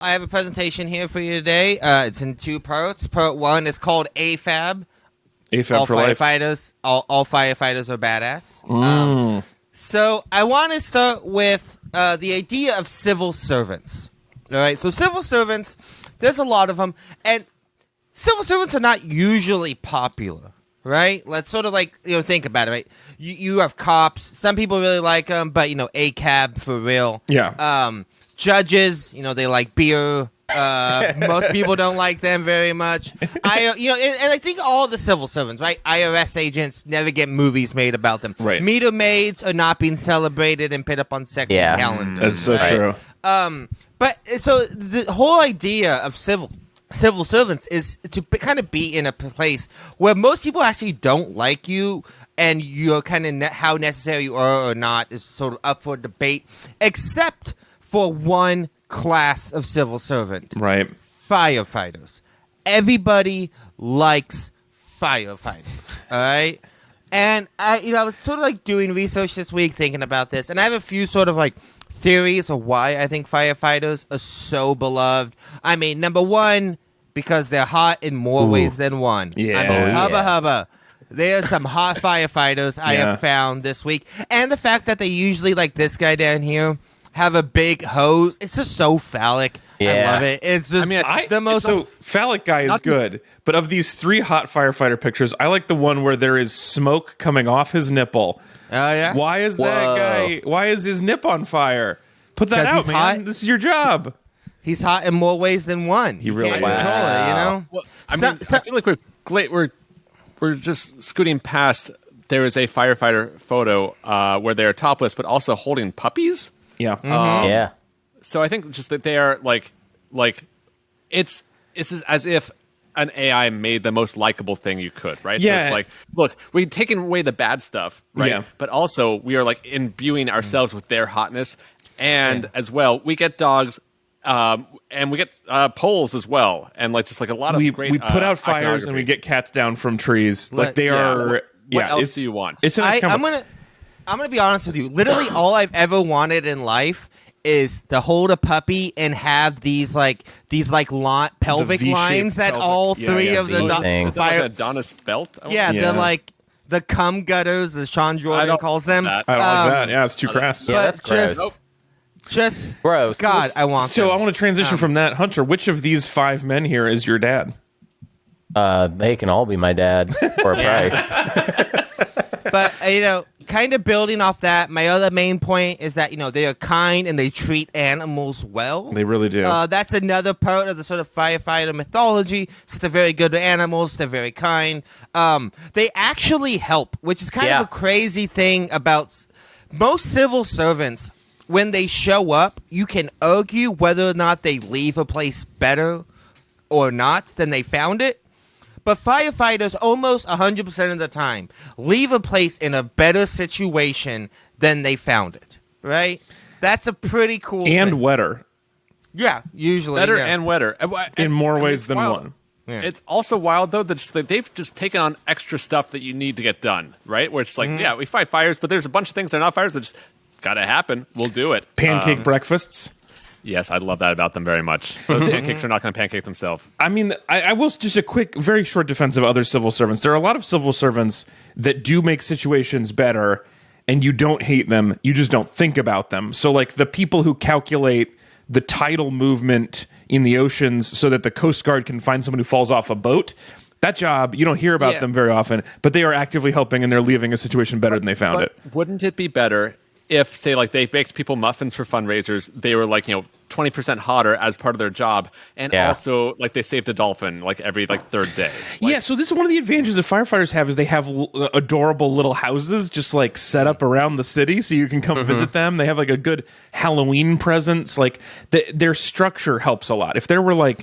I have a presentation here for you today. It's in 2 parts. Part 1 is called AFAB. AFAB all for firefighters, life. All firefighters are badass. So I want to start with the idea of civil servants. All right, so civil servants, there's a lot of them, and civil servants are not usually popular, right? Let's sort of think about it, right? You have cops. Some people really like them, but, ACAB for real. Yeah. Judges, they like beer. Most people don't like them very much. And I think all the civil servants, right? IRS agents never get movies made about them. Right. Meter maids are not being celebrated and put up on sexy calendars. That's so true. But so the whole idea of civil servants is to kind of be in a place where most people actually don't like you, and you're kind of how necessary you are or not is sort of up for debate, except for one class of civil servant. Right. Firefighters. Everybody likes firefighters. All right? And I was sort of doing research this week thinking about this, and I have a few sort of theories of why I think firefighters are so beloved. I mean, number one, because they're hot in more ways than one. Yeah. I mean, hubba. There's some hot firefighters I have found this week. And the fact that they usually, like this guy down here, have a big hose. It's just so phallic. Yeah. I love it. It's just the most... So, phallic guy is good, but of these 3 hot firefighter pictures, I like the one where there is smoke coming off his nipple. Oh, yeah? Why is that guy... Why is his nip on fire? Put that out, man. Hot. This is your job. He's hot in more ways than one. He really can't is. control it, Well, I feel like we're just scooting past. There is a firefighter photo where they're topless, but also holding puppies. Yeah. Yeah. So I think just that they are like it's as if an AI made the most likable thing you could, right? Yeah. So it's like, look, we're taking away the bad stuff, right? Yeah. But also we are imbuing ourselves with their hotness, and as well we get dogs, and we get poles as well, and just a lot of We great. put out fires and we iconography. get cats down from trees. They are. What else do you want? It's a nice I'm gonna be honest with you. Literally, all I've ever wanted in life is to hold a puppy and have these pelvic V-shaped lines that pelvic. all three of the thing. Is that like an Adonis belt? they're the cum gutters, as Sean Jordan calls them. that. I don't like that. Yeah, it's too crass. Yeah, that's gross. Just Gross. God, I want. So them. I want to transition from that. Hunter, which of these 5 men here is your dad? They can all be my dad for a price. But kind of building off that, my other main point is that they are kind and they treat animals well. They really do. That's another part of the sort of firefighter mythology. So they're very good to animals. They're very kind. They actually help, which is kind of a crazy thing about most civil servants. When they show up, you can argue whether or not they leave a place better or not than they found it. But firefighters almost 100% of the time leave a place in a better situation than they found it, right? That's a pretty cool and thing. wetter. Yeah, usually. Better yeah. and wetter. In more ways it's than wild. one. Yeah. It's also wild, though, that they've just taken on extra stuff that you need to get done, right? Where it's we fight fires, but there's a bunch of things that are not fires that just got to happen. We'll do it. Pancake breakfasts. Yes, I love that about them very much. Those pancakes are not going to pancake themselves. I mean, I will just a quick, very short defense of other civil servants. There are a lot of civil servants that do make situations better, and you don't hate them. You just don't think about them. So, the people who calculate the tidal movement in the oceans so that the Coast Guard can find someone who falls off a boat, that job, you don't hear about them very often, but they are actively helping, and they're leaving a situation better than they found it. Wouldn't it be better if, say, they baked people muffins for fundraisers, they were 20% hotter as part of their job, and also they saved a dolphin every third day. So this is one of the advantages that firefighters have is they have adorable little houses just set up around the city so you can come visit them. They have a good Halloween presence. Their structure helps a lot. If there were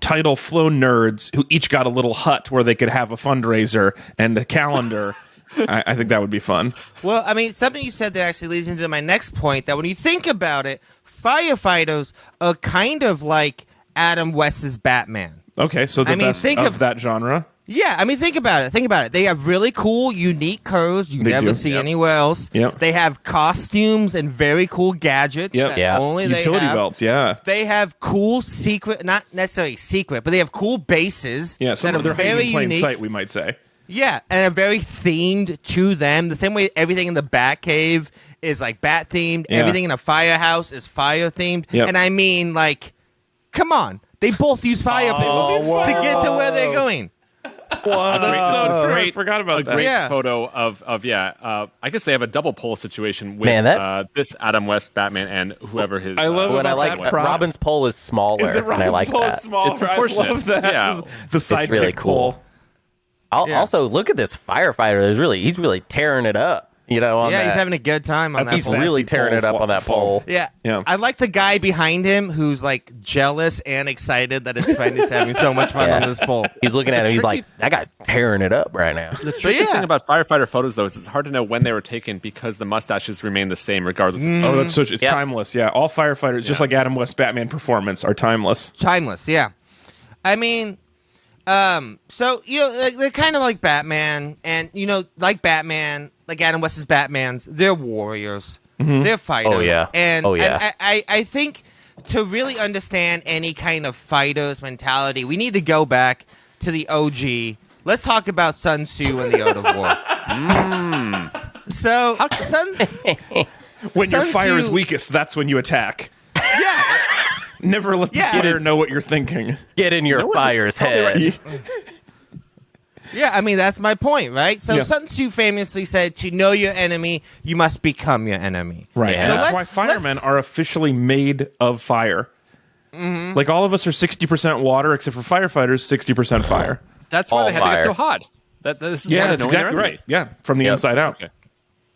tidal flow nerds who each got a little hut where they could have a fundraiser and a calendar. I think that would be fun. Well, I mean, something you said there actually leads into my next point, that when you think about it, firefighters are kind of like Adam West's Batman. Okay, so the best of that genre. Yeah, I mean, think about it. Think about it. They have really cool, unique clothes you never see anywhere else. Yep. They have costumes and very cool gadgets that only they have. Utility belts, yeah. They have cool secret, not necessarily secret, but they have cool bases. Yeah, some that of their are very plain unique. sight, we might say. Yeah, and are very themed to them. The same way everything in the Batcave is like bat themed. Yeah. Everything in a firehouse is fire themed. Yep. And I mean, like, come on. They both use fire pills to get to where they're going. Wow, that's so true. I Great, forgot about a that. great Yeah. photo of I guess they have a double pole situation with Man, this Adam West Batman and whoever his. I love When I about like that prop. Robin's pole is smaller, Is it and I Robin's like pole that. is smaller? It's proportionate. I love that. Yeah. The sidekick really cool. pole. Also, look at this firefighter. He's really tearing it up. You know, on Yeah, he's that. having a good time on that He's pole. really Sassy tearing pole it up on that fall. pole. Yeah. Yeah. I like the guy behind him who's like jealous and excited that his friend is having so much fun on this pole. He's looking at him. He's tricky- like, that guy's tearing it up right now. The tricky thing about firefighter photos, though, is it's hard to know when they were taken because the mustaches remain the same regardless. Oh, that's such. It's Yep. timeless. Yeah, all firefighters, just like Adam West Batman performance, are timeless. Timeless, yeah. I mean, so, you know, they're kind of like Batman, and, you know, like Batman, like Adam West's Batmans, they're warriors. They're fighters. Oh, yeah. And, Oh, yeah. and I think to really understand any kind of fighter's mentality, we need to go back to the OG. Let's talk about Sun Tzu and the Art of War. So, When your Sun fire is Tzu- weakest, that's when you attack. yeah. Never let the Yeah. fire know what you're thinking. Get in your fire's head. Yeah, I mean, that's my point, right? So Yeah. Sun Tzu famously said, to know your enemy, you must become your enemy. Right. Yeah. And So that's why let's- firemen let's- are officially made of fire. Like all of us are 60% water, except for firefighters, 60% fire. That's why All they had to get fire. so hot. This is Yeah, why that's knowing their exactly enemy. right. Yeah, from the Yep. inside out. Okay.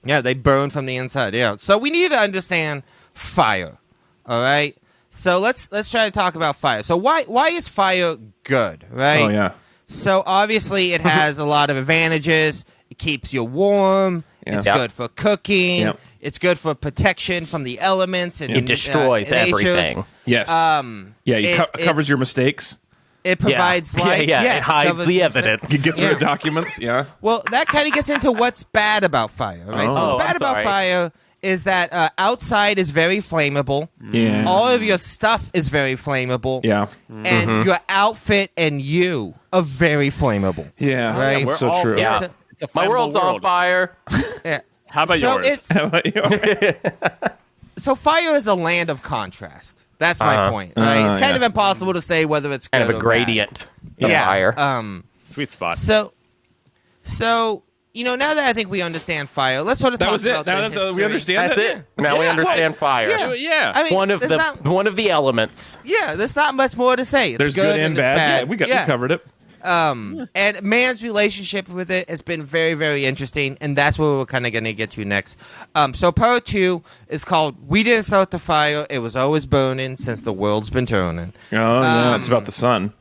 Yeah, they burn from the inside. Yeah. So we need to understand fire. All right. So let's try to talk about fire. So why is fire good, right? Oh yeah. So obviously it has a lot of advantages. It keeps you warm. Yeah. It's Yep. good for cooking. Yep. It's good for protection from the elements and It destroys natures. everything. Yes. Yeah, it covers your mistakes. It provides light. Yeah, it hides covers- the evidence. It gets rid of Yeah. documents. Yeah. Well, that kind of gets into what's bad about fire, right? So Oh, what's bad I'm about sorry. fire is that outside is very flammable. Yeah. All of your stuff is very flammable. Yeah. And your outfit and you are very flammable. Yeah. Right. That's so We're all- true. Yeah. So- It's a My flammable world's on world. fire. Yeah. How about so yours? So fire is a land of contrast. That's my point, right? It's kind of impossible to say whether it's Kind good of a or gradient of bad. fire. Sweet spot. So you know, now that I think we understand fire, let's sort of That talk was it. about Now the that's history. we understand That's it. it. Now we Yeah. understand fire. Yeah. Yeah. I mean, One of there's not, one of the elements. yeah, there's not much more to say. It's There's good and it's bad. Yeah, we covered it. And man's relationship with it has been very, very interesting, and that's what we're kind of going to get to next. So part 2 is called "We Didn't Start the Fire; It Was Always Burning Since the World's Been Turning." Oh yeah, it's about the sun.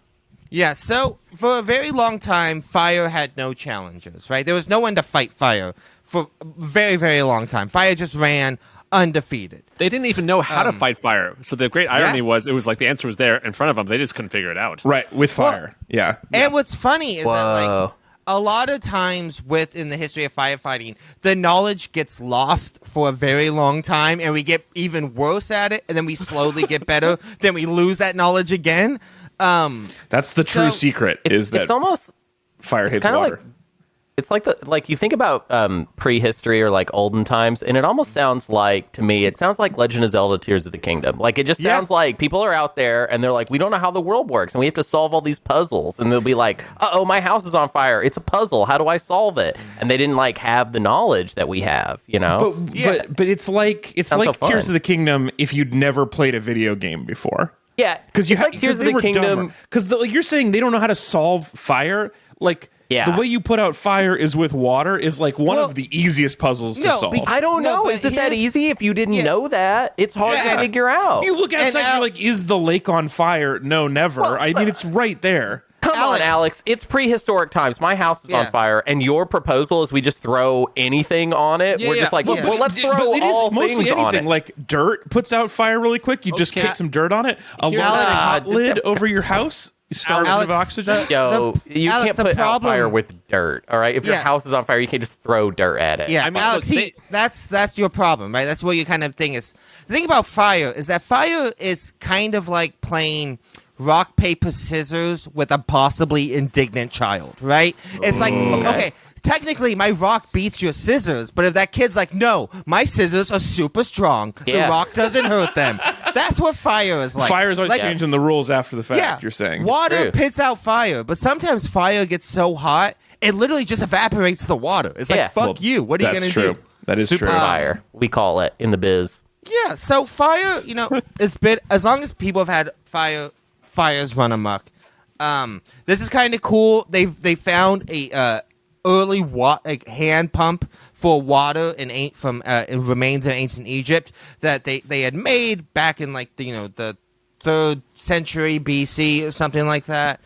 Yeah, so for a very long time, fire had no challengers, right? There was no one to fight fire for a very, very long time. Fire just ran undefeated. They didn't even know how to fight fire. So the great irony was, it was like the answer was there in front of them. They just couldn't figure it out. Right, with fire. Yeah. And what's funny is that, like, Whoa. a lot of times in the history of firefighting, the knowledge gets lost for a very long time, and we get even worse at it, and then we slowly get better, then we lose that knowledge again. That's the true So- secret is that It's almost fire hits kind of water. it's like you think about prehistory or like olden times, and it almost sounds like, to me, it sounds like Legend of Zelda: Tears of the Kingdom. Like, it just Yeah. sounds like people are out there and they're like, we don't know how the world works, and we have to solve all these puzzles, and they'll be like, uh-oh, my house is on fire. It's a puzzle. How do I solve it? And they didn't like have the knowledge that we have, you know? Yeah. But it's like Sounds so fun. Tears of the Kingdom if you'd never played a video game before. Yeah, Because you it's have like Tears of the Kingdom. Because like you're saying they don't know how to solve fire. Like Yeah. the way you put out fire is with water is like one Well, of the easiest puzzles to no, solve. I don't No, know. but Is it that here's- easy? If you didn't Yeah. know that, it's hard Yeah. to figure out. You look outside, And you're like, is the lake on fire? No, never. I mean, it's right there. Come Alex. on, Alex. It's prehistoric times. My house is Yeah. on fire, and your proposal is we just throw anything on it. Yeah, We're yeah. just like, Well, well, let's throw But it is all mostly things on anything. it. Like dirt puts out fire really quick. You just Okay. kick some dirt on it. A Here's large the- hot lid over your house starving Alex, of oxygen. Yo, you Alex, can't the put out problem- fire with dirt. All right, if your Yeah. house is on fire, you can't just throw dirt at it. Yeah, I mean, Alex, look, see, that's your problem, right? That's what your kind of thing is. The thing about fire is that fire is kind of like playing rock, paper, scissors with a possibly indignant child, right? It's like, okay, technically my rock beats your scissors, but if that kid's like, no, my scissors are super strong, Yeah. the rock doesn't hurt them. That's what fire is like. Fire is always like, changing the rules after the fact. yeah, You're saying water True. pits out fire, but sometimes fire gets so hot it literally just evaporates the water. It's like, Yeah. fuck Well, you. What are you that's gonna true. do? That is Super true. fire, we call it in the biz. Yeah, so fire, it's been as long as people have had fires run amok. This is kind of cool. They found a early hand pump for water in remains of ancient Egypt that they had made back in like the 3rd century BC or something like that.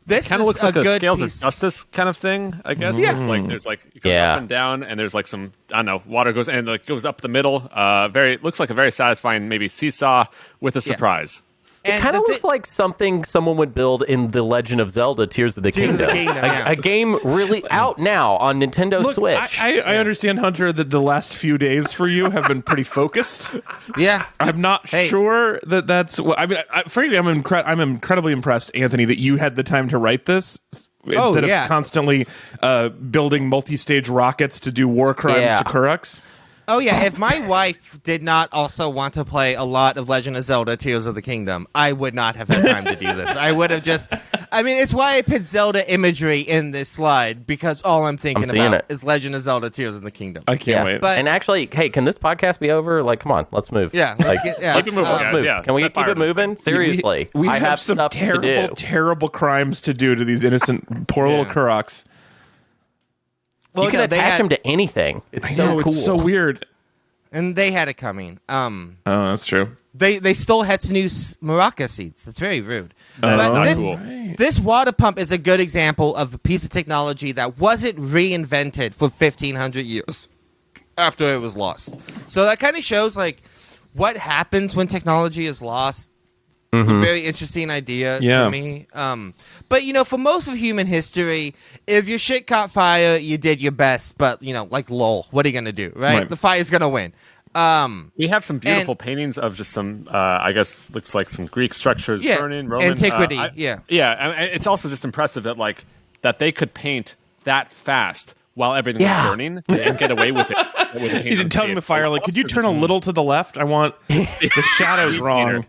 This Kind of looks like a a good scales piece. of justice kind of thing, I guess. Yeah. It's like there's like it goes Yeah. up and down, and there's like some water goes and like goes up the middle. Looks like a very satisfying maybe seesaw with a surprise. It And kind of the looks like something someone would build in The Legend of Zelda: Tears of the Tears of the Kingdom. Kingdom, yeah. A game really out now on Nintendo Look, Switch. I understand, Hunter, that the last few days for you have been pretty focused. Yeah. I'm not Hey. sure that's. I mean, frankly, I'm incredibly impressed, Anthony, that you had the time to write this instead yeah. of constantly building multi-stage rockets to do war crimes Yeah. to Kuruks. Oh yeah, if my wife did not also want to play a lot of Legend of Zelda: Tears of the Kingdom, I would not have had time to do this. I would have just I mean, it's why I put Zelda imagery in this slide because all I'm thinking seeing about it. is Legend of Zelda: Tears of the Kingdom. I can't wait. But- and actually, hey, can this podcast be over? Like, come on, let's move. Yeah, let's get Keep it moving, Let's guys. move. Yeah, Can we set keep fire it to this moving? thing. Seriously, we I have some stuff to do. terrible crimes to do to these innocent poor little Kuruks. Well, You can no, they attach had- them to anything. It's I so know, cool. it's so weird. and they had it coming. Oh, that's true. They stole Hetsunu's maraca seeds. That's very rude. Oh, But not this, cool. this water pump is a good example of a piece of technology that wasn't reinvented for 1,500 years after it was lost. So that kind of shows like what happens when technology is lost. It's a very interesting idea Yeah. to me. But for most of human history, if your shit caught fire, you did your best. But like lol, what are you gonna do, right? Right. The fire's gonna win. We have some beautiful paintings of just some, I guess, looks like some Greek structures Yeah, burning. Roman antiquity, yeah. And it's also just impressive that that they could paint that fast while everything Yeah. was burning and get away with it. With the You didn't tell him the fire. Like, could you turn a little to the left? I want the shadows wrong.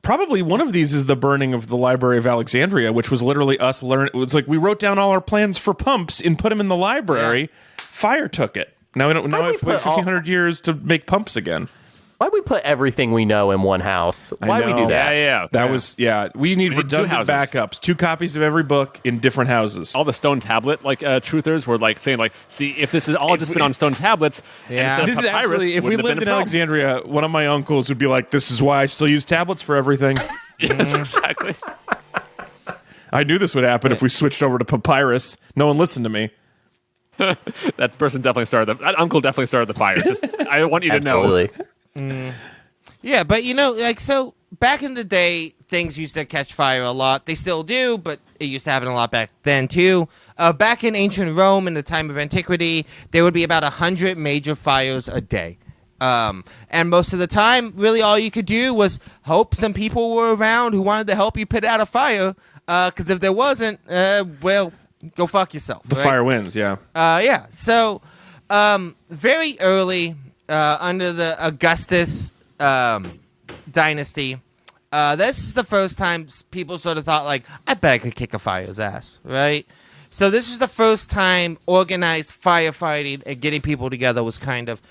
Probably one of these is the burning of the Library of Alexandria, which was literally us learn. It was like we wrote down all our plans for pumps and put them in the library. Fire took it. Now we don't. Now Why'd I we have to wait put all- 1,500 years to make pumps again. Why we put everything we know in one house? Why we know. do that? Yeah. That was We need We need two redundant houses. backups. 2 copies of every book in different houses. All the stone tablet truthers were saying see if this is all just been on stone tablets. Yeah. instead This of is papyrus, actually, if we wouldn't have lived been in a problem. Alexandria, one of my uncles would be like, "This is why I still use tablets for everything." Yes, exactly. I knew this would happen if we switched over to papyrus. No one listened to me. That person definitely started. That uncle definitely started the fire. Just, I want you to know. Absolutely. Yeah, but so back in the day, things used to catch fire a lot. They still do, but it used to happen a lot back then too. Back in ancient Rome, in the time of antiquity, there would be about 100 major fires a day. And most of the time, really all you could do was hope some people were around who wanted to help you put out a fire. Because if there wasn't, well, go fuck yourself. The right? fire wins, yeah. Yeah. So, very early, under the Augustus dynasty, this is the first time people sort of thought, I bet I could kick a fire's ass, right? So this is the first time organized firefighting and getting people together was kind of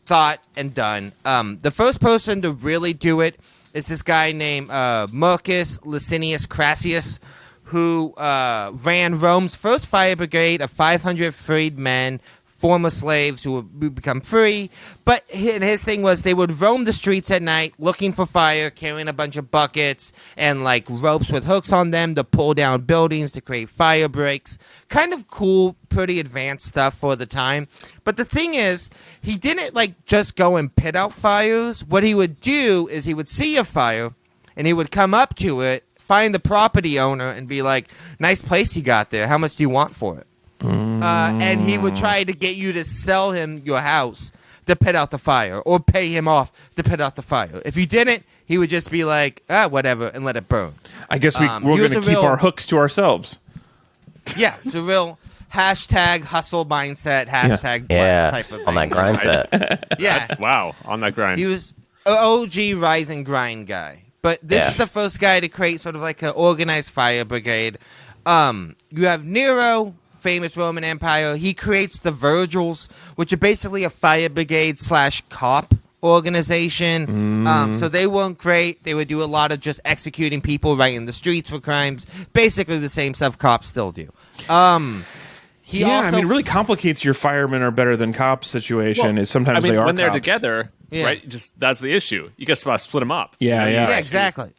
thought and done. The first person to really do it is this guy named Marcus Licinius Crassus, who ran Rome's first fire brigade of 500 freed men, former slaves who would become free. But his thing was they would roam the streets at night looking for fire, carrying a bunch of buckets and ropes with hooks on them to pull down buildings to create fire breaks. Kind of cool, pretty advanced stuff for the time. But the thing is, he didn't just go and put out fires. What he would do is he would see a fire and he would come up to it find the property owner and be like, nice place you got there. How much do you want for it? And he would try to get you to sell him your house to put out the fire, or pay him off to put out the fire. If you didn't, he would just be like, whatever, and let it burn. I guess we're going to keep our hooks to ourselves. Yeah, it's a real hashtag hustle mindset, hashtag blessed type of thing. On that grind set. Yeah. Wow, on that grind. He was an OG rise and grind guy. But this is the first guy to create sort of like an organized fire brigade. You have Nero, famous Roman Empire. He creates the Virgils, which are basically a fire brigade / cop organization. So they weren't great. They would do a lot of just executing people right in the streets for crimes. Basically the same stuff cops still do. It really complicates your firemen are better than cops situation. Is sometimes they are when they're cops. together, right? Just that's the issue. You guess about split them up. Yeah, exactly.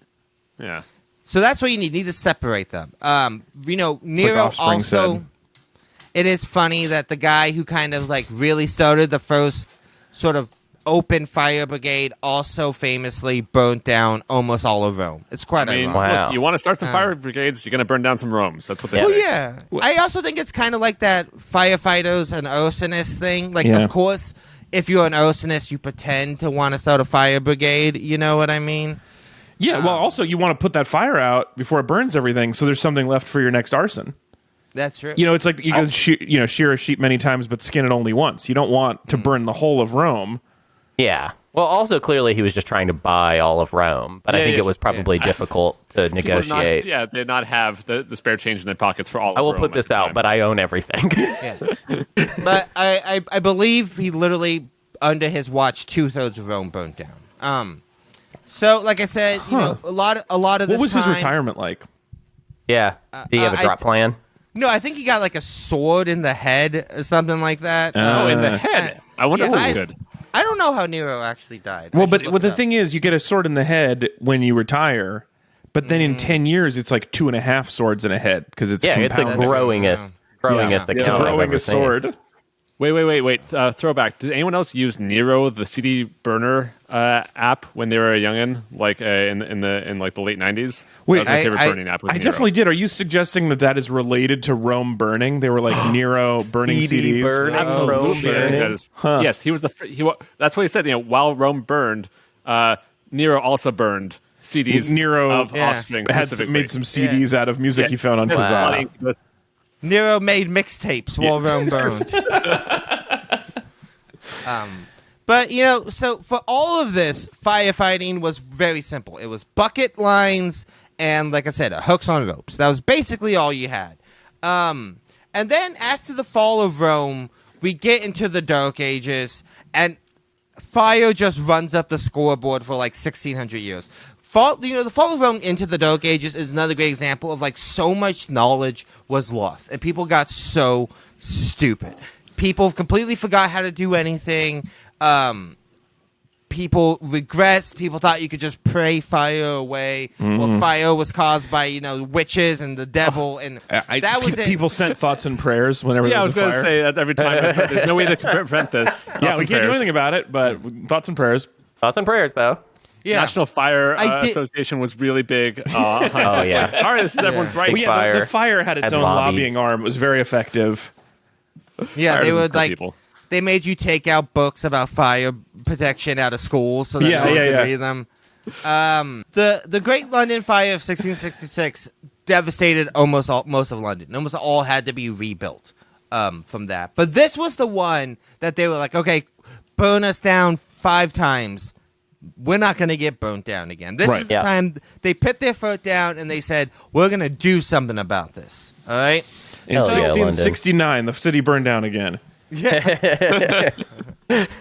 Yeah. So that's what you need. You need to separate them. Nero Offspring also. said. It is funny that the guy who kind of like really started the first sort of open fire brigade also famously burnt down almost all of Rome. It's quite ironic. Wow. Look, you want to start some fire brigades, you're going to burn down some Romes. That's what they Well, say. yeah. I also think it's kind of like that firefighters and arsonists thing. Like, of course, if you're an arsonist, you pretend to want to start a fire brigade. You know what I mean? Yeah, well, also, you want to put that fire out before it burns everything, so there's something left for your next arson. That's true. It's like you can shear a sheep many times, but skin it only once. You don't want to burn the whole of Rome. Yeah. Well, also, clearly, he was just trying to buy all of Rome, but I think it was probably difficult to negotiate. They did not have the spare change in their pockets for all I will of Rome put this at the out, time. but I own everything. But I believe he literally, under his watch, 2/3 of Rome burnt down. So, like I said, a lot of this What was his time- retirement like? Yeah. Do you have a drop plan? No, I think he got like a sword in the head or something like that. in the head. I wonder if that's good. I don't know how Nero actually died. Well, but the thing is, you get a sword in the head when you retire, but then in 10 years, it's like 2.5 swords in a head because it's Yeah, it's the compounded. growingest It's a account I've ever growingest seen. sword. Wait. Throwback. Did anyone else use Nero, the CD burner app, when they were a youngin, like in like the late 90s? Wait, that was my favorite burning app. Was I Nero. definitely did. Are you suggesting that is related to Rome burning? They were like Nero burning CD CDs. burning. Absolutely. Rome burning. That is, Yes, he was that's what he said. While Rome burned, Nero also burned CDs Nero of Offspring specifically. made some CDs out of music he found on Yes, Kazaa. Nero made mixtapes while Rome burned. But, so for all of this, firefighting was very simple. It was bucket lines and, like I said, hooks on ropes. That was basically all you had. And then after the fall of Rome, we get into the Dark Ages, and fire just runs up the scoreboard for like 1,600 years. The fall of Rome into the Dark Ages is another great example of like so much knowledge was lost, and people got so stupid. People completely forgot how to do anything. People regressed. People thought you could just pray fire away. Well, fire was caused by witches and the devil, and that was it. People sent thoughts and prayers whenever there I was was going to fire. say that every time. There's no way to prevent this. Yeah, we can't do anything about it, but thoughts and prayers. Thoughts and prayers, though. Yeah. National Fire I did- Association was really big. Oh, yeah. Like, all right, this is everyone's right. Well, yeah, Fire the fire had its had own lobby. lobbying arm. It was very effective. Yeah, Fire they doesn't would kill like. people. They made you take out books about fire protection out of school so that no one could read them. The Great London Fire of 1666 devastated most of London. Almost all had to be rebuilt from that. But this was the one that they were like, okay, burn us down 5 times. We're not going to get burnt down again. This is the time they put their foot down and they said, we're going to do something about this. All right? In Hell yeah, 1669, the city burned down again. Yeah.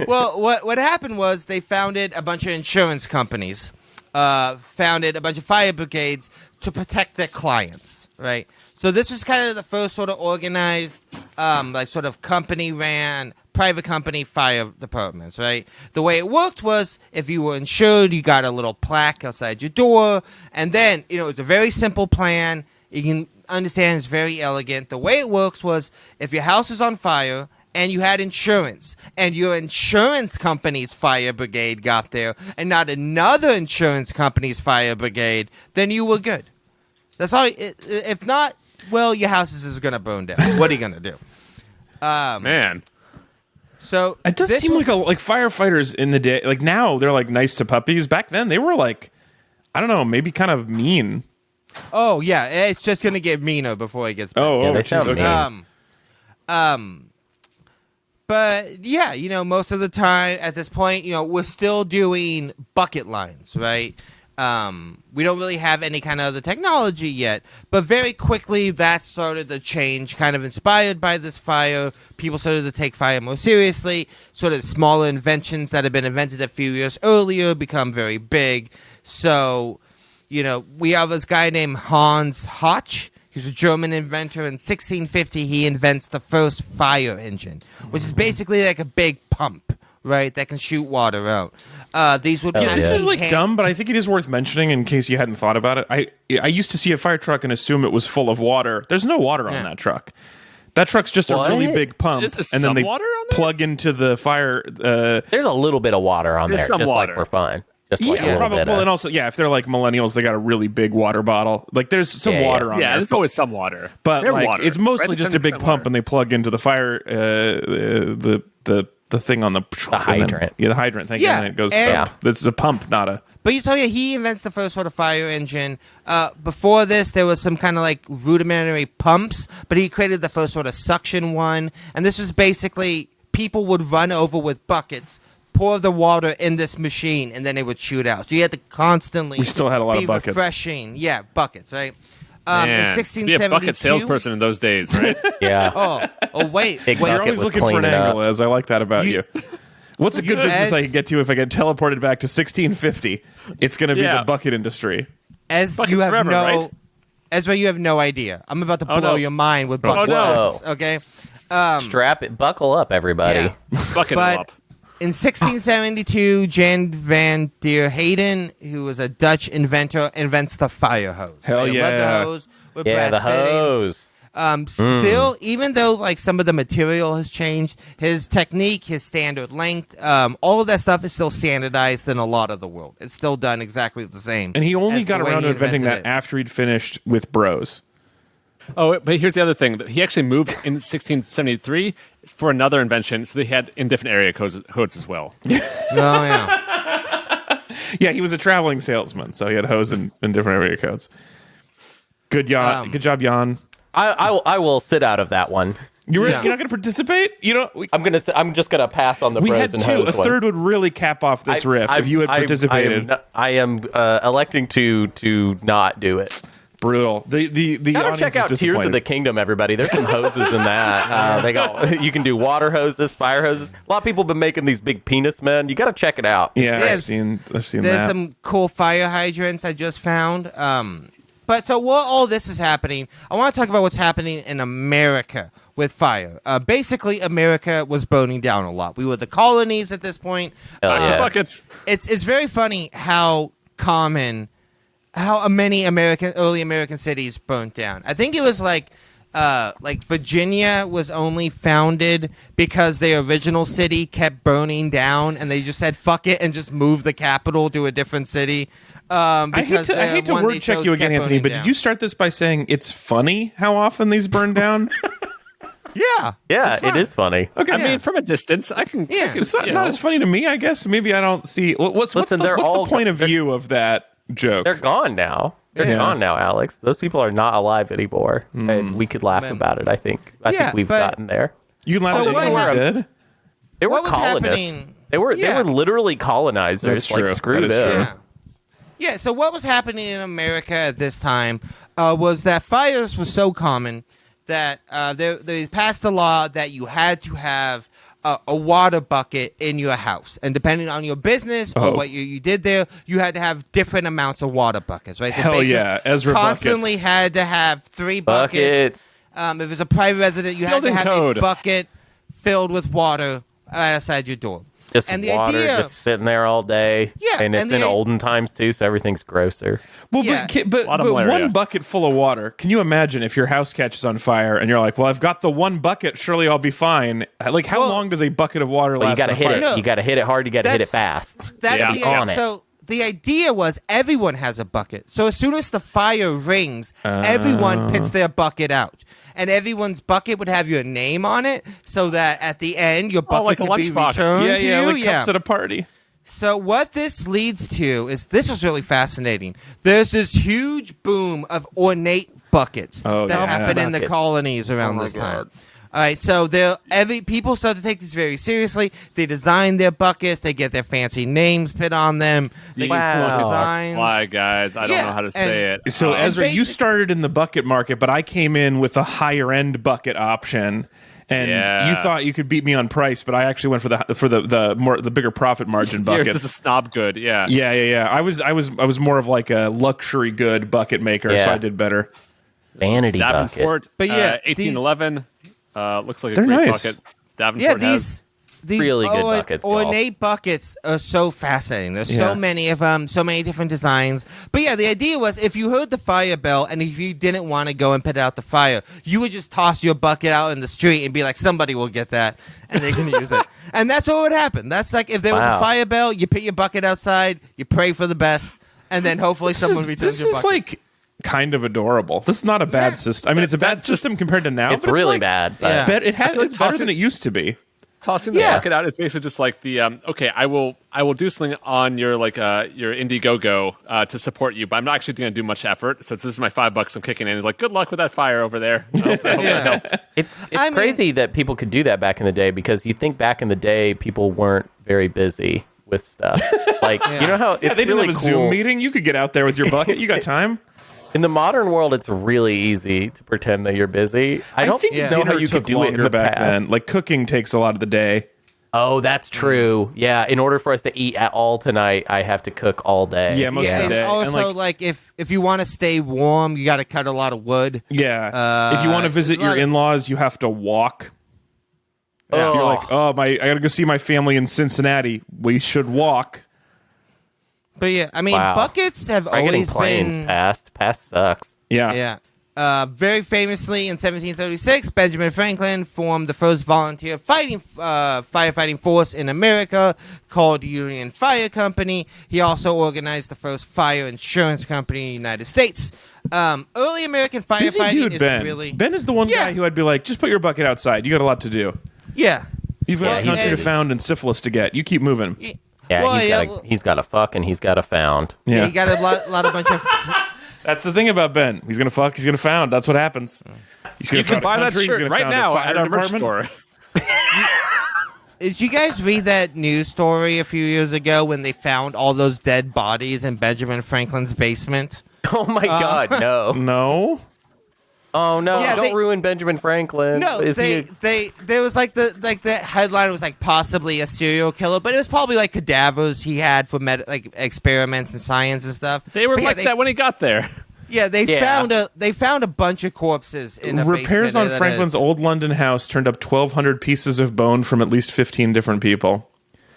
Well, what happened was they founded a bunch of insurance companies, founded a bunch of fire brigades to protect their clients, right? So this was kind of the first sort of organized, like sort of company-ran, private company fire departments, right? The way it worked was if you were insured, you got a little plaque outside your door, and then, it's a very simple plan. You can understand it's very elegant. The way it works was if your house is on fire and you had insurance and your insurance company's fire brigade got there and not another insurance company's fire brigade, then you were good. That's all. If not, well, your house is going to burn down. What are you going to do? Man. So it does seem like firefighters in the day, like now they're like nice to puppies. Back then they were like, I don't know, maybe kind of mean. Oh yeah, it's just going to get meaner before it gets better. Yeah, they sound mean. But yeah, most of the time at this point, we're still doing bucket lines, right? We don't really have any kind of other technology yet, but very quickly that started to change, kind of inspired by this fire. People started to take fire more seriously. Sort of smaller inventions that had been invented a few years earlier become very big. So, we have this guy named Hans Hotch. He's a German inventor. In 1650, he invents the first fire engine, which is basically like a big pump, right, that can shoot water out. These would be this is like dumb, but I think it is worth mentioning in case you hadn't thought about it. I used to see a fire truck and assume it was full of water. There's no water on that truck. That truck's just a really big pump, and then they plug into the fire. There's a little bit of water on there, just water. like for fun. Just like probably. Well, and also, if they're like millennials, they got a really big water bottle. Like, there's some water on there. Yeah, there's always some water. But like, water. it's mostly just a big pump, and they plug into the fire, the thing on the hydrant. The hydrant thing. And it goes. It's a pump, not a. But he invents the first sort of fire engine. Before this, there was some kind of like rudimentary pumps, but he created the first sort of suction one. And this was basically people would run over with buckets, pour the water in this machine, and then it would shoot out. So you had to constantly. We still had a lot of buckets. Refreshing, buckets, right? In Man, 1672, be a bucket salesperson in those days, right? Yeah. Oh wait. You're always looking for an angle, as I like that about you. What's a good business I can get to if I get teleported back to 1650? It's going to be the bucket industry. Ezra, you have no idea. I'm about to blow your mind with buckets. Okay. Strap it, buckle up, everybody. Yeah. Bucket up. In 1672, Jan van der Heyden, who was a Dutch inventor, invents the fire hose. Hell right? yeah. Leather hose with brass the hose. Still, even though like some of the material has changed, his technique, his standard length, all of that stuff is still standardized in a lot of the world. It's still done exactly the same. And he only got around to inventing that after he'd finished with Bros. Oh, but here's the other thing. He actually moved in 1673 for another invention, so they had in different area codes as well. Oh, yeah. Yeah, he was a traveling salesman, so he had hose in different area codes. Good job, Jan. I will sit out of that one. You're not going to participate? I'm just gonna pass on the Bros and hose. A third would really cap off this riff if you had participated. I am electing to not do it. Brutal. The gotta check out Tears of the Kingdom, everybody. There's some hoses in that. You can do water hoses, fire hoses. A lot of people have been making these big penis men. You got to check it out. Yeah, I've seen there's that. There's some cool fire hydrants I just found. But so while all this is happening, I want to talk about what's happening in America with fire. Basically, America was burning down a lot. We were the colonies at this point. Buckets. It's very funny how many early American cities burnt down. I think it was like Virginia was only founded because the original city kept burning down, and they just said fuck it and just moved the capital to a different city. I hate to word check you again, Anthony, but did you start this by saying it's funny how often these burn down? Yeah, it is funny. Okay, I mean, from a distance, I can. Yeah, it's not as funny to me, I guess. Maybe I don't see. What's the point of view of that joke? They're gone now. They're gone now, Alex. Those people are not alive anymore, and we could laugh about it. I think we've gotten there. You laugh at people dead? They were colonists. They were literally colonizers. That's true. Screw them. Yeah. So what was happening in America at this time was that fires were so common that they passed a law that you had to have a water bucket in your house, and depending on your business or what you did there, you had to have different amounts of water buckets. Right? So Hell yeah, Ezra constantly buckets. had to have 3 buckets. If it was a private resident, you had to have a bucket filled with water right outside your door. Just water just sitting there all day. Yeah, and it's in olden times too, so everything's grosser. Well, but one bucket full of water. Can you imagine if your house catches on fire and you're like, "Well, I've got the one bucket. Surely I'll be fine." Like, how long does a bucket of water last? You got to hit it. No. You got to hit it hard. You got to hit it fast. That's on it. So the idea was everyone has a bucket. So as soon as the fire rings, everyone puts their bucket out. And everyone's bucket would have your name on it, so that at the end, your bucket like a could be lunchbox. returned to you. Like cups at a party. So what this leads to is, this is really fascinating. There's this huge boom of ornate buckets that happen in the colonies around this time. All right, so people start to take this very seriously. They design their buckets. They get their fancy names put on them. They get cool designs. Fly, guys. I don't know how to say it. So Ezra, you started in the bucket market, but I came in with a higher end bucket option. And you thought you could beat me on price, but I actually went for the bigger profit margin bucket. Yours is a snob good, yeah. Yeah. I was more of like a luxury good bucket maker, so I did better. Vanity Davenport, buckets. But 1811. Looks like a They're great nice. bucket. Davenport has these really good buckets, ornate buckets are so fascinating. There's so many of them, so many different designs. But yeah, the idea was, if you heard the fire bell and if you didn't want to go and put out the fire, you would just toss your bucket out in the street and be like, somebody will get that and they can use it. And that's what would happen. That's like, if there was a fire bell, you put your bucket outside, you pray for the best, and then hopefully someone returns your bucket. This is like kind of adorable. This is not a bad system. I mean, it's a bad system compared to now. It's but really like, bad. But it's better than it used to be. Tossing the bucket out is basically just like the okay, I will do something on your your Indiegogo to support you, but I'm not actually going to do much effort. So this is my $5 I'm kicking in. It's like, good luck with that fire over there. I hope that helped. It's crazy that people could do that back in the day, because you think back in the day people weren't very busy with stuff. Like you know how it's they didn't really have a cool. Zoom meeting. You could get out there with your bucket. You got time. In the modern world, it's really easy to pretend that you're busy. I don't think know how you could do it in the back past. then. Like cooking takes a lot of the day. Oh, that's true. Yeah, in order for us to eat at all tonight, I have to cook all day. Yeah, most of the And day. also, And like if you want to stay warm, you got to cut a lot of wood. yeah, if you want to visit your in-laws, you have to walk. Oh. If you're like, I got to go see my family in Cincinnati. We should walk. But yeah, I mean, Wow. buckets have Try getting always planes been. past. Past sucks. Yeah. Yeah. Very famously, in 1736, Benjamin Franklin formed the first volunteer firefighting force in America, called Union Fire Company. He also organized the first fire insurance company in the United States. Early American Busy firefighting dude, is Ben. really... Ben is the one guy who I'd be like, just put your bucket outside. You got a lot to do. Yeah. You've got a he's- country to found and syphilis to get. You keep moving. Yeah, Well, he's got a fuck and he's got a found. Yeah. He got a lot of bunch of... That's the thing about Ben. He's gonna fuck. He's gonna found. That's what happens. He's gonna You can found a buy that country, he's shirt gonna right found a now fire at our merch department. store. Did you guys read that news story a few years ago when they found all those dead bodies in Benjamin Franklin's basement? Oh my God, no. No. Oh no! Yeah, Don't ruin Benjamin Franklin. No, Is he there was the headline was like possibly a serial killer, but it was probably like cadavers he had for experiments and science and stuff. They were But yeah, like that when he got there. Yeah, they found a bunch of corpses in a Repairs basement. on Franklin's old London house turned up 1,200 pieces of bone from at least 15 different people.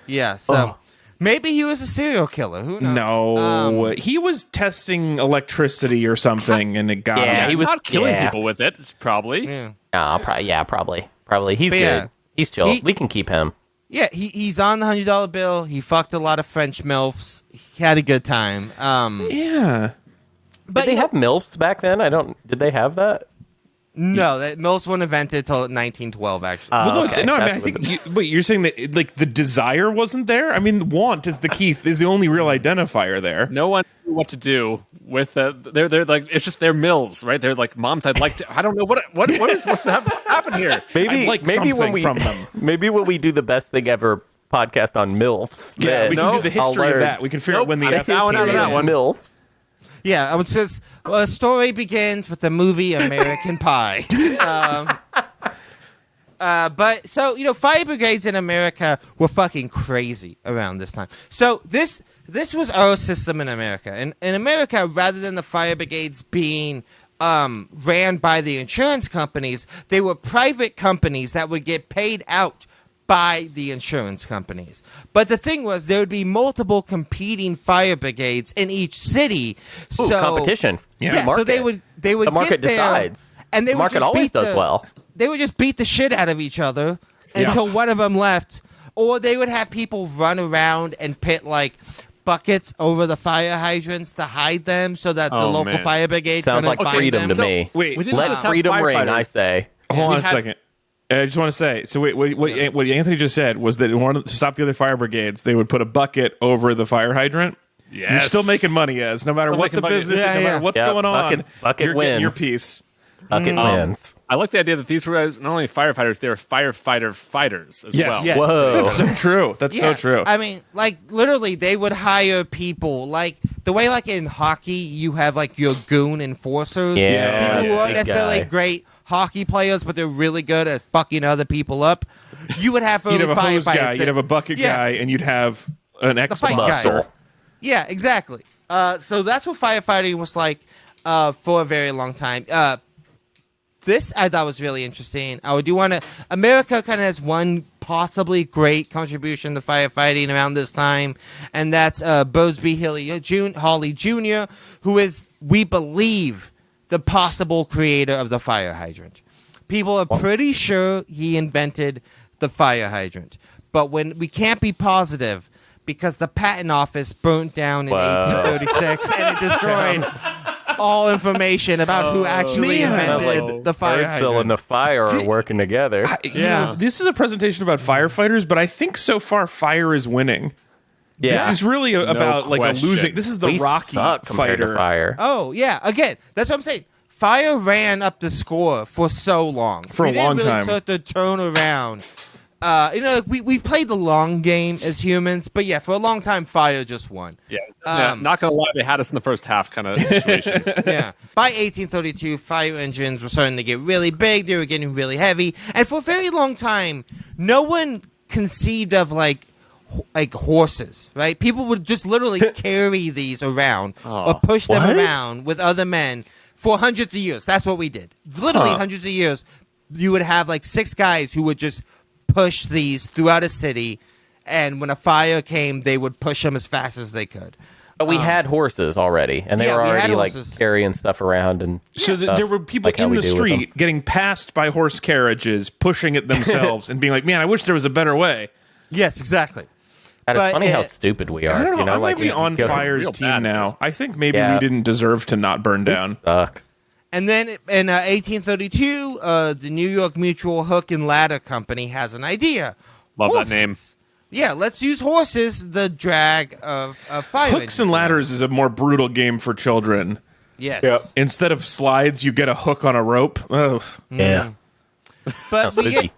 Yeah, so maybe he was a serial killer. Who knows? No, he was testing electricity or something, and it got Yeah, him. he was not killing yeah. people with it. It's probably. Yeah. Probably. He's But good. yeah, He's chill. he- We can keep him. Yeah, he's on the $100 bill. He fucked a lot of French milfs. He had a good time. Yeah. But Did they have MILFs back then? Did they have that? no, that milfs weren't invented till 1912. Actually, Well, no, okay. I mean, I That's think. Wait, you're saying that like the desire wasn't there? I mean, want is the key. Is the only real identifier there. No one knew what to do with they're like, it's just their mills, right? They're like, moms, I'd like to. I don't know what is supposed to happen here. I'd like maybe when something we from them. maybe when we do the best thing ever podcast on MILFs. Yeah, we can do the I'll history of learn that. We can figure out when the I'm F bowing out of that one. MILFs. yeah. I would say the story begins with the movie American Pie. But so fire brigades in America were fucking crazy around this time. So this was our system in America. In America, rather than the fire brigades being ran by the insurance companies, they were private companies that would get paid out by the insurance companies. But the thing was, there would be multiple competing fire brigades in each city. Ooh, so competition. Yeah, Market. so they would The market get there, decides. and they The would market just always beat does well. They would just beat the shit out of each other until one of them left, or they would have people run around and pit like buckets over the fire hydrants to hide them so that the Oh, local man. fire brigade Sounds couldn't like find freedom them. to me. Wait, We didn't Let just have freedom ring, I firefighters. say. hold on a had- second. I just want to say. So wait, what Anthony just said was that in order to stop the other fire brigades, they would put a bucket over the fire hydrant. You're Yes. still making money, as no matter Still what the making buckets. business, Yeah, no yeah. matter what's Yeah, going on, bucket you're getting your wins. piece. Bucket wins. I like the idea that these were not only firefighters, they were firefighter fighters as Yes. well. Yes. Whoa. That's so true. That's so true. I mean, like literally, they would hire people like the way, like in hockey, you have like your goon enforcers. Yeah, people who aren't big necessarily guy. great hockey players, but they're really good at fucking other people up. You would have early You'd have a hose firefighters. guy, you'd have a bucket Yeah. guy, and you'd have an fight guy. ex-boxer. Yeah, exactly. So that's what firefighting was like for a very long time. This I thought was really interesting. I do want to. America kind of has one possibly great contribution to firefighting around this time, and that's Bosby Hawley Jr., who is, we believe, the possible creator of the fire hydrant. People are pretty sure he invented the fire hydrant, but when we can't be positive because the patent office burnt down in 1836 and it destroyed all information about who actually Man. invented the fire Birdsell hydrant. and the fire are working together. Yeah. This is a presentation about firefighters, but I think so far fire is winning. Yeah. This is really about like a question. losing. This is the we Rocky suck compared fighter. to fire. Oh yeah, again, that's what I'm saying. Fire ran up the score for so long. For a we didn't long really time. start to turn around. We played the long game as humans, but yeah, for a long time, fire just won. Yeah. Not gonna lie, they had us in the first half kind of situation. Yeah. By 1832, fire engines were starting to get really big. They were getting really heavy, and for a very long time, no one conceived of like horses, right? People would just literally carry these around or push them What? around with other men for hundreds of years. That's what we did. Literally hundreds of years. You would have like 6 guys who would just push these throughout a city, and when a fire came, they would push them as fast as they could. But we had horses already, and they Yeah, were we had already like horses. carrying stuff around. And So stuff, there were people like how in we the do with them. street getting passed by horse carriages, pushing it themselves, and being like, "Man, I wish there was a better way." Yes, exactly. And it's But, funny how uh, stupid we are. I don't know. You know, I like might be we on go- Fire's real team bad at now. this. I think maybe Yeah. we didn't deserve to not burn down. Suck. And then in 1832, the New York Mutual Hook and Ladder Company has an idea. Love Horses. that name. Yeah, let's use horses, the drag of fire. Hooks engines. and ladders is a more brutal game for children. Yes. Instead of slides, you get a hook on a rope. Ugh. Yeah. But Spooky.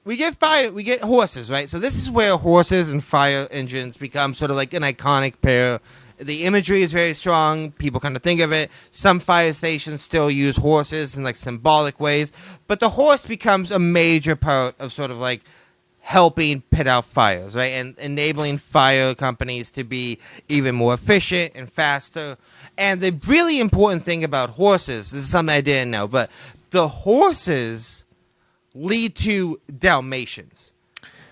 we get horses, right? So this is where horses and fire engines become sort of like an iconic pair. The imagery is very strong. People kind of think of it. Some fire stations still use horses in like symbolic ways, but the horse becomes a major part of sort of like helping put out fires, right? And enabling fire companies to be even more efficient and faster. And the really important thing about horses, this is something I didn't know, but the horses lead to Dalmatians.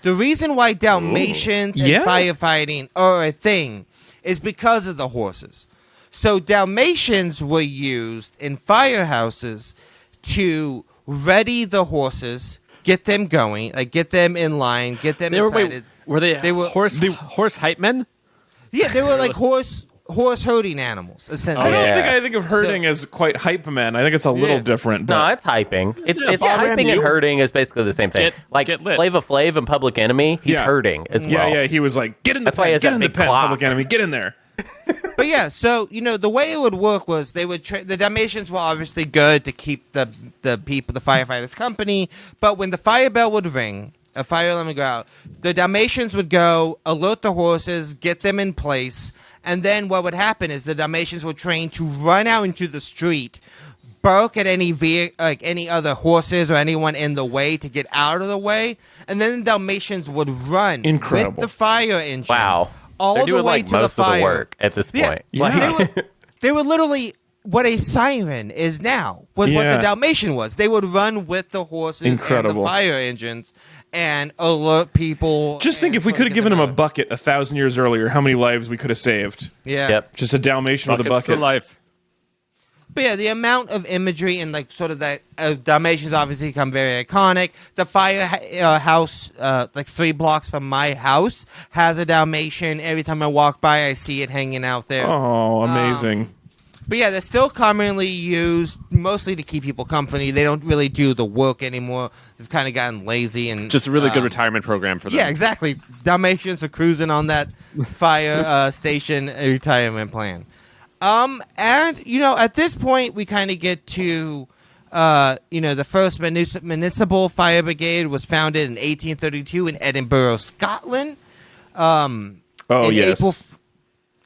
The reason why Dalmatians and Yeah. firefighting are a thing is because of the horses. So Dalmatians were used in firehouses to ready the horses, get them going, like get them in line, get them They were, excited. were they, They were- horse hype men? Yeah, they were like horse herding animals, essentially. I don't Yeah. think I think of herding as quite hype men. I think it's a little Yeah. different. No, But it's hyping. It's Bob hyping Ram, and you- herding is basically the same thing. Get lit. Flava Flav and Public Enemy, he's Yeah. herding as yeah, well. yeah, he was like, "Get in the That's why he pen, has get that in the big pen, clock. Public Enemy, get in there." But yeah, so the way it would work was they would the Dalmatians were obviously good to keep the people, the firefighters company. But when the fire bell would ring, a fire alarm would go out, the Dalmatians would go alert the horses, get them in place, and then what would happen is the Dalmatians were trained to run out into the street, bark at any other horses or anyone in the way to get out of the way, and then the Dalmatians would run Incredible. with the fire engine. Wow. All They're the doing way like to the most of fire. the work at this Yeah. point. Yeah. Like, They were literally what a siren is now, was what Yeah. the Dalmatian was. They would run with the horses Incredible. and the fire engines and alert people. Just think and if we sort of could have get given them him a out. bucket 1,000 years earlier, how many lives we could have saved. Yeah. Yep. Just a Dalmatian with a Buckets for bucket. life. But yeah, the amount of imagery and like sort of that Dalmatians obviously become very iconic. The firehouse, like 3 blocks from my house, has a Dalmatian. Every time I walk by, I see it hanging out there. Oh, amazing. But yeah, they're still commonly used mostly to keep people company. They don't really do the work anymore. They've kind of gotten lazy and just a really good retirement program for them. Yeah, exactly. Dalmatians are cruising on that fire station retirement plan. And at this point, we kind of get to the first municipal fire brigade was founded in 1832 in Edinburgh, Scotland.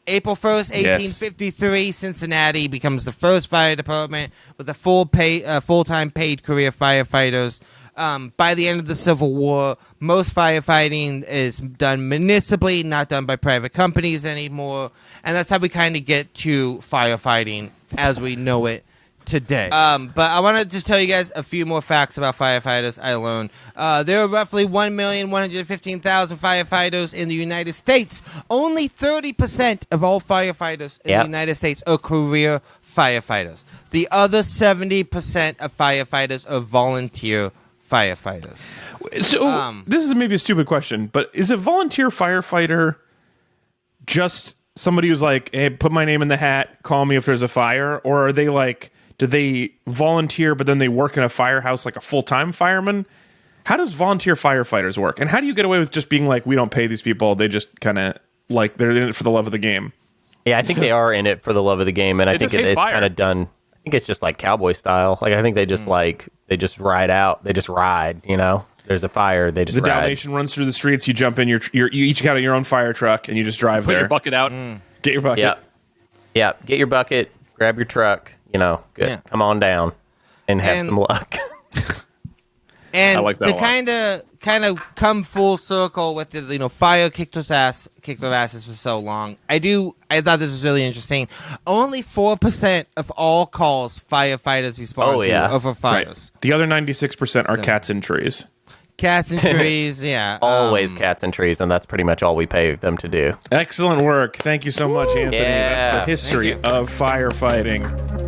April 1st, 1853, Cincinnati becomes the first fire department with a full-time paid career firefighters. By the end of the Civil War, most firefighting is done municipally, not done by private companies anymore. And that's how we kind of get to firefighting as we know it today. But I want to just tell you guys a few more facts about firefighters alone. There are roughly 1,115,000 firefighters in the United States. Only 30% of all firefighters in the United States are career firefighters. The other 70% of firefighters are volunteer firefighters. So this is maybe a stupid question, but is a volunteer firefighter just somebody who's like, hey, put my name in the hat, call me if there's a fire? Or are they like, do they volunteer, but then they work in a firehouse like a full-time fireman? How does volunteer firefighters work? And how do you get away with just being like, we don't pay these people, they just kind of, like, they're in it for the love of the game? Yeah, I think they are in it for the love of the game, and I think it's kind of done. I think it's just like cowboy style. Like, I think they just they just ride out. They just ride, There's a fire, they just ride. The Dalmatian runs through the streets, you jump in, you each got your own fire truck, and you just drive there. Put your bucket out. Get your bucket. Yeah, get your bucket, grab your truck, good. Yeah. Come on down and have some luck. And I like that to kind of come full circle with the fire kicked our asses for so long. I thought this was really interesting. Only 4% of all calls firefighters respond to are for fires. Right. The other 96% are cats in trees. Cats and trees, yeah. Always cats and trees, and that's pretty much all we pay them to do. Excellent work. Thank you so much, Anthony. Yeah. That's the history of firefighting.